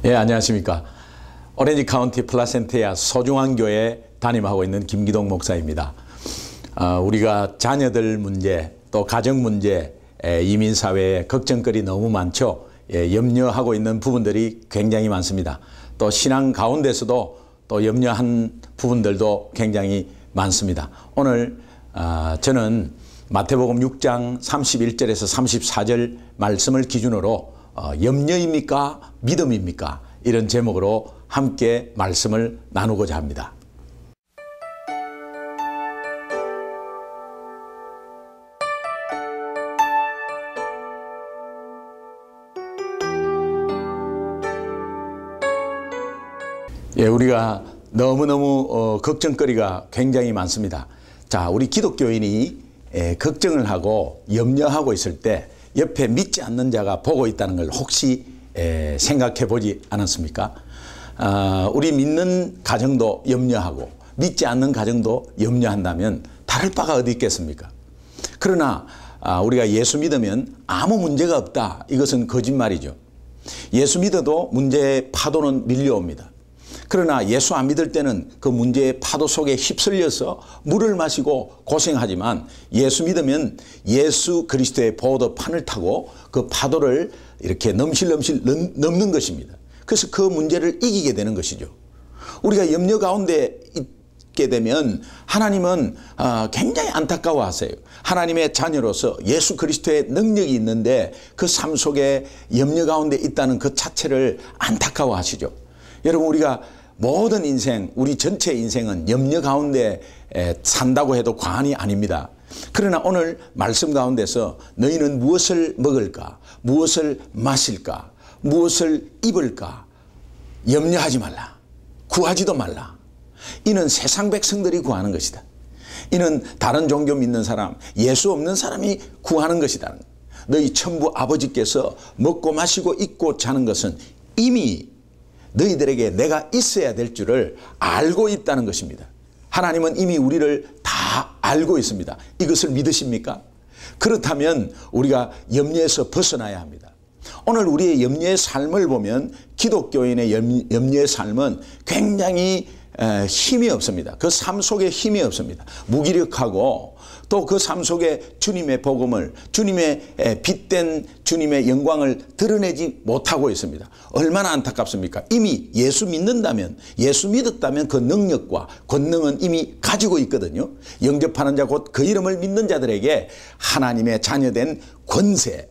예, 안녕하십니까. 오렌지 카운티 플라센티아 소중한 교회 담임하고 있는 김기동 목사입니다. 우리가 자녀들 문제, 또 가정 문제, 이민사회에 걱정거리 너무 많죠. 염려하고 있는 부분들이 굉장히 많습니다. 또 신앙 가운데서도 또 염려한 부분들도 굉장히 많습니다. 오늘 저는 마태복음 6장 31절에서 34절 말씀을 기준으로 염려입니까? 믿음입니까? 이런 제목으로 함께 말씀을 나누고자 합니다. 예, 우리가 너무너무 걱정거리가 굉장히 많습니다. 자, 우리 기독교인이 걱정을 하고 염려하고 있을 때 옆에 믿지 않는 자가 보고 있다는 걸 혹시 생각해 보지 않았습니까? 우리 믿는 가정도 염려하고 믿지 않는 가정도 염려한다면 다를 바가 어디 있겠습니까? 그러나 우리가 예수 믿으면 아무 문제가 없다. 이것은 거짓말이죠. 예수 믿어도 문제의 파도는 밀려옵니다. 그러나 예수 안 믿을 때는 그 문제의 파도 속에 휩쓸려서 물을 마시고 고생하지만 예수 믿으면 예수 그리스도의 보호도판을 타고 그 파도를 이렇게 넘실넘실 넘는 것입니다. 그래서 그 문제를 이기게 되는 것이죠. 우리가 염려 가운데 있게 되면 하나님은 굉장히 안타까워하세요. 하나님의 자녀로서 예수 그리스도의 능력이 있는데 그 삶 속에 염려 가운데 있다는 그 자체를 안타까워하시죠. 여러분, 우리가 모든 인생, 우리 전체 인생은 염려 가운데 산다고 해도 과언이 아닙니다. 그러나 오늘 말씀 가운데서 너희는 무엇을 먹을까? 무엇을 마실까? 무엇을 입을까? 염려하지 말라. 구하지도 말라. 이는 세상 백성들이 구하는 것이다. 이는 다른 종교 믿는 사람, 예수 없는 사람이 구하는 것이다. 너희 천부 아버지께서 먹고 마시고 입고 자는 것은 이미 너희들에게 내가 있어야 될 줄을 알고 있다는 것입니다. 하나님은 이미 우리를 다 알고 있습니다. 이것을 믿으십니까? 그렇다면 우리가 염려에서 벗어나야 합니다. 오늘 우리의 염려의 삶을 보면 기독교인의 염려의 삶은 굉장히 힘이 없습니다. 그 삶 속에 힘이 없습니다. 무기력하고 또 그 삶 속에 주님의 복음을, 주님의 빛된 주님의 영광을 드러내지 못하고 있습니다. 얼마나 안타깝습니까? 이미 예수 믿는다면, 예수 믿었다면 그 능력과 권능은 이미 가지고 있거든요. 영접하는 자 곧 그 이름을 믿는 자들에게 하나님의 자녀된 권세,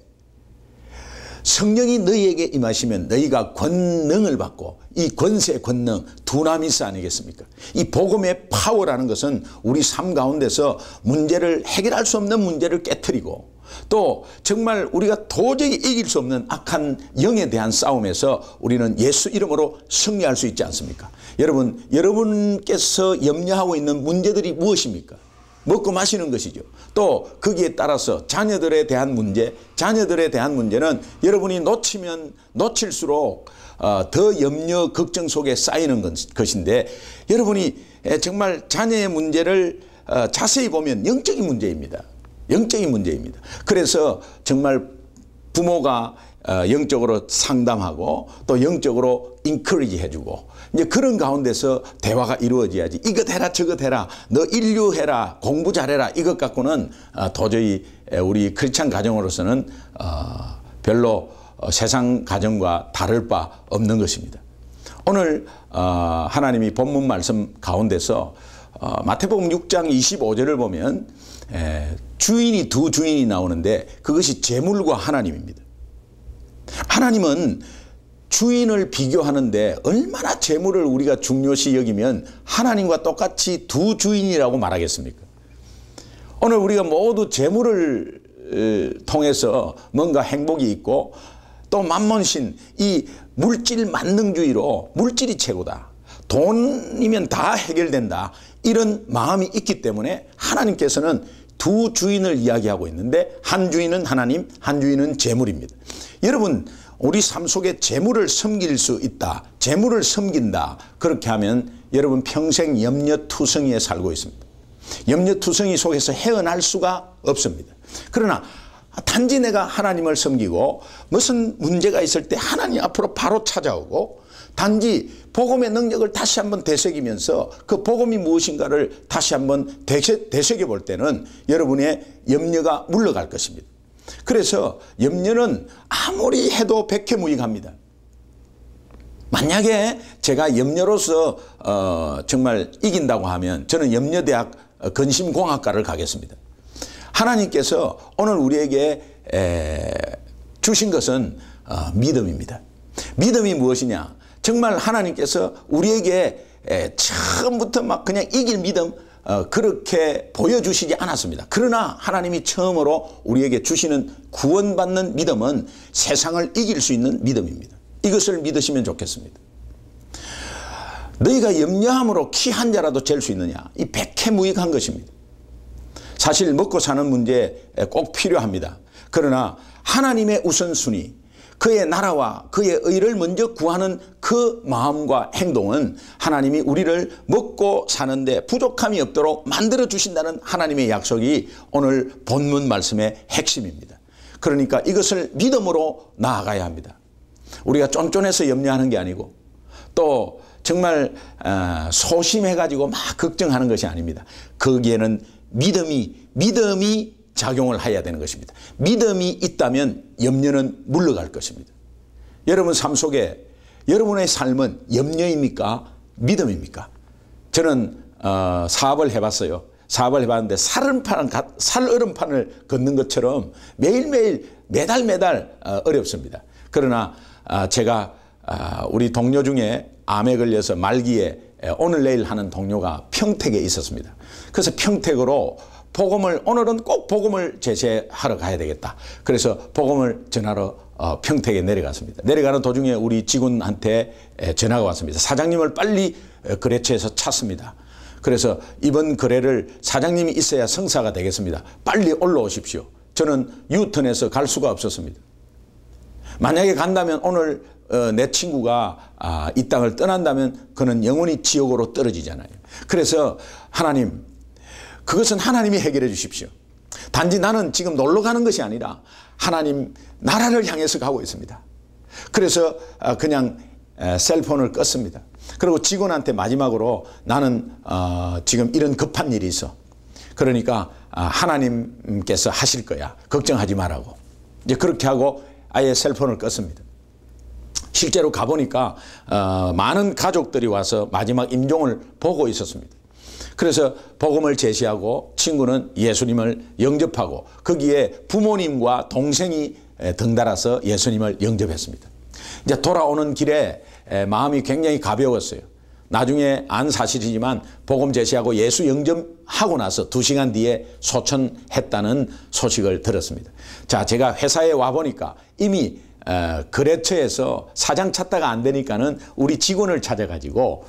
성령이 너희에게 임하시면 너희가 권능을 받고, 이 권세, 권능, 두나미스 아니겠습니까? 이 복음의 파워라는 것은 우리 삶 가운데서 문제를 해결할 수 없는 문제를 깨트리고 또 정말 우리가 도저히 이길 수 없는 악한 영에 대한 싸움에서 우리는 예수 이름으로 승리할 수 있지 않습니까? 여러분, 여러분께서 염려하고 있는 문제들이 무엇입니까? 먹고 마시는 것이죠. 또 거기에 따라서 자녀들에 대한 문제, 자녀들에 대한 문제는 여러분이 놓치면 놓칠수록 더 염려, 걱정 속에 쌓이는 것인데 여러분이 정말 자녀의 문제를 자세히 보면 영적인 문제입니다. 영적인 문제입니다. 그래서 정말 부모가 영적으로 상담하고 또 영적으로 인커리지 해주고 이제 그런 가운데서 대화가 이루어져야지 이것 해라 저것 해라 너 인류해라 공부 잘해라 이것 갖고는 도저히 우리 크리스찬 가정으로서는 별로 세상 가정과 다를 바 없는 것입니다. 오늘 하나님이 본문 말씀 가운데서 마태복음 6장 25절을 보면 주인이 두 주인이 나오는데 그것이 재물과 하나님입니다. 하나님은 주인을 비교하는데 얼마나 재물을 우리가 중요시 여기면 하나님과 똑같이 두 주인이라고 말하겠습니까? 오늘 우리가 모두 재물을 통해서 뭔가 행복이 있고 또 만몬신 이 물질 만능주의로 물질이 최고다. 돈이면 다 해결된다. 이런 마음이 있기 때문에 하나님께서는 두 주인을 이야기하고 있는데 한 주인은 하나님, 한 주인은 재물입니다. 여러분, 우리 삶 속에 재물을 섬길 수 있다. 재물을 섬긴다. 그렇게 하면 여러분 평생 염려투성이에 살고 있습니다. 염려투성이 속에서 헤어날 수가 없습니다. 그러나 단지 내가 하나님을 섬기고 무슨 문제가 있을 때 하나님 앞으로 바로 찾아오고 단지 복음의 능력을 다시 한번 되새기면서 그 복음이 무엇인가를 다시 한번 되새겨 볼 때는 여러분의 염려가 물러갈 것입니다. 그래서 염려는 아무리 해도 백해무익합니다. 만약에 제가 염려로서 정말 이긴다고 하면 저는 염려대학 근심공학과를 가겠습니다. 하나님께서 오늘 우리에게 주신 것은 믿음입니다. 믿음이 무엇이냐? 정말 하나님께서 우리에게 처음부터 막 그냥 이길 믿음 그렇게 보여주시지 않았습니다. 그러나 하나님이 처음으로 우리에게 주시는 구원받는 믿음은 세상을 이길 수 있는 믿음입니다. 이것을 믿으시면 좋겠습니다. 너희가 염려함으로 키 한 자라도 잴 수 있느냐? 이 백해무익한 것입니다. 사실 먹고 사는 문제 꼭 필요합니다. 그러나 하나님의 우선순위, 그의 나라와 그의 의를 먼저 구하는 그 마음과 행동은 하나님이 우리를 먹고 사는데 부족함이 없도록 만들어 주신다는 하나님의 약속이 오늘 본문 말씀의 핵심입니다. 그러니까 이것을 믿음으로 나아가야 합니다. 우리가 쫀쫀해서 염려하는 게 아니고 또 정말 소심해가지고 막 걱정하는 것이 아닙니다. 거기에는 믿음이 작용을 해야 되는 것입니다. 믿음이 있다면 염려는 물러갈 것입니다. 여러분 삶 속에 여러분의 삶은 염려입니까? 믿음입니까? 저는 사업을 해봤어요. 사업을 해봤는데 살얼음판을 걷는 것처럼 매일매일 매달 어렵습니다. 그러나 제가 우리 동료 중에 암에 걸려서 말기에 오늘 내일 하는 동료가 평택에 있었습니다. 그래서 평택으로 복음을 오늘은 꼭 복음을 제시하러 가야 되겠다. 그래서 복음을 전하러 평택에 내려갔습니다. 내려가는 도중에 우리 직원한테 전화가 왔습니다. 사장님을 빨리 거래처에서 찾습니다. 그래서 이번 거래를 사장님이 있어야 성사가 되겠습니다. 빨리 올라오십시오. 저는 유턴해서 갈 수가 없었습니다. 만약에 간다면 오늘 내 친구가 이 땅을 떠난다면 그는 영원히 지옥으로 떨어지잖아요. 그래서 하나님, 그것은 하나님이 해결해 주십시오. 단지 나는 지금 놀러 가는 것이 아니라 하나님 나라를 향해서 가고 있습니다. 그래서 그냥 셀폰을 껐습니다. 그리고 직원한테 마지막으로 나는 지금 이런 급한 일이 있어. 그러니까 하나님께서 하실 거야. 걱정하지 말라고. 이제 그렇게 하고 아예 셀폰을 껐습니다. 실제로 가보니까 많은 가족들이 와서 마지막 임종을 보고 있었습니다. 그래서 복음을 제시하고 친구는 예수님을 영접하고 거기에 부모님과 동생이 덩달아서 예수님을 영접했습니다. 이제 돌아오는 길에 마음이 굉장히 가벼웠어요. 나중에 안 사실이지만 복음 제시하고 예수 영접하고 나서 2시간 뒤에 소천했다는 소식을 들었습니다. 자, 제가 회사에 와보니까 이미 거래처에서 사장 찾다가 안 되니까는 우리 직원을 찾아가지고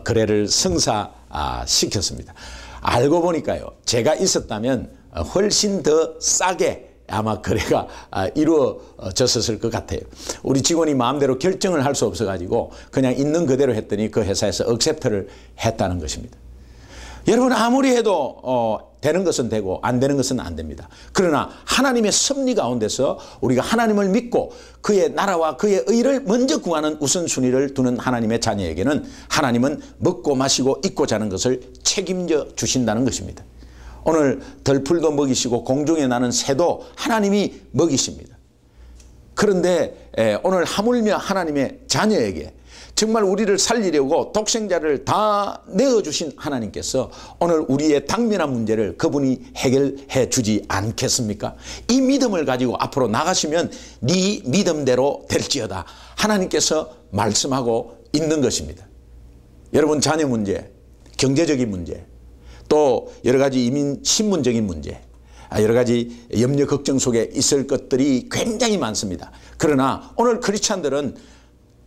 거래를 성사시켰습니다. 알고 보니까요, 제가 있었다면 훨씬 더 싸게 아마 거래가 이루어졌을 것 같아요. 우리 직원이 마음대로 결정을 할 수 없어가지고 그냥 있는 그대로 했더니 그 회사에서 억셉트를 했다는 것입니다. 여러분 아무리 해도 되는 것은 되고 안 되는 것은 안 됩니다. 그러나 하나님의 섭리 가운데서 우리가 하나님을 믿고 그의 나라와 그의 의를 먼저 구하는 우선순위를 두는 하나님의 자녀에게는 하나님은 먹고 마시고 입고 자는 것을 책임져 주신다는 것입니다. 오늘 덜풀도 먹이시고 공중에 나는 새도 하나님이 먹이십니다. 그런데 오늘 하물며 하나님의 자녀에게 정말 우리를 살리려고 독생자를 다 내어주신 하나님께서 오늘 우리의 당면한 문제를 그분이 해결해 주지 않겠습니까? 이 믿음을 가지고 앞으로 나가시면 네 믿음대로 될지어다 하나님께서 말씀하고 있는 것입니다. 여러분 자녀 문제, 경제적인 문제, 또 여러 가지 이민 신문적인 문제, 여러 가지 염려 걱정 속에 있을 것들이 굉장히 많습니다. 그러나 오늘 크리스찬들은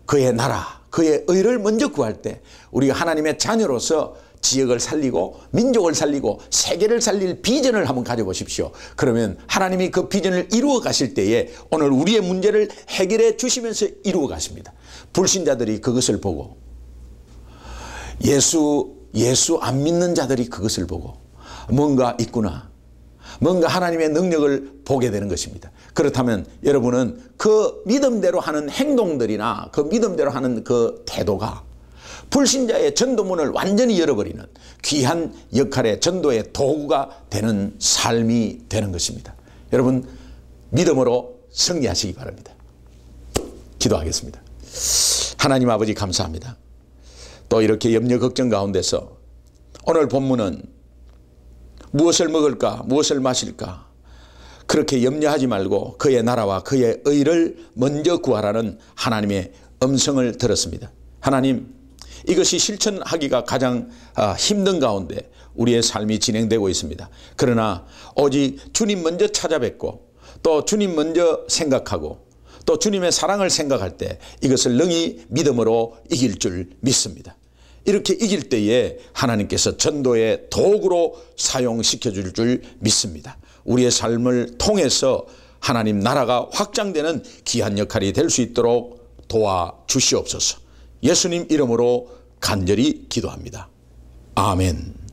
그의 나라, 그의 의를 먼저 구할 때 우리가 하나님의 자녀로서 지역을 살리고 민족을 살리고 세계를 살릴 비전을 한번 가져보십시오. 그러면 하나님이 그 비전을 이루어 가실 때에 오늘 우리의 문제를 해결해 주시면서 이루어 가십니다. 불신자들이 그것을 보고 예수 안 믿는 자들이 그것을 보고 뭔가 있구나. 뭔가 하나님의 능력을 보게 되는 것입니다. 그렇다면 여러분은 그 믿음대로 하는 행동들이나 그 믿음대로 하는 그 태도가 불신자의 전도문을 완전히 열어버리는 귀한 역할의 전도의 도구가 되는 삶이 되는 것입니다. 여러분, 믿음으로 승리하시기 바랍니다. 기도하겠습니다. 하나님 아버지 감사합니다. 또 이렇게 염려 걱정 가운데서 오늘 본문은 무엇을 먹을까 무엇을 마실까 그렇게 염려하지 말고 그의 나라와 그의 의를 먼저 구하라는 하나님의 음성을 들었습니다. 하나님, 이것이 실천하기가 가장 힘든 가운데 우리의 삶이 진행되고 있습니다. 그러나 오직 주님 먼저 찾아뵙고 또 주님 먼저 생각하고 또 주님의 사랑을 생각할 때 이것을 능히 믿음으로 이길 줄 믿습니다. 이렇게 이길 때에 하나님께서 전도의 도구로 사용시켜 줄 믿습니다. 우리의 삶을 통해서 하나님 나라가 확장되는 귀한 역할이 될 수 있도록 도와주시옵소서. 예수님 이름으로 간절히 기도합니다. 아멘.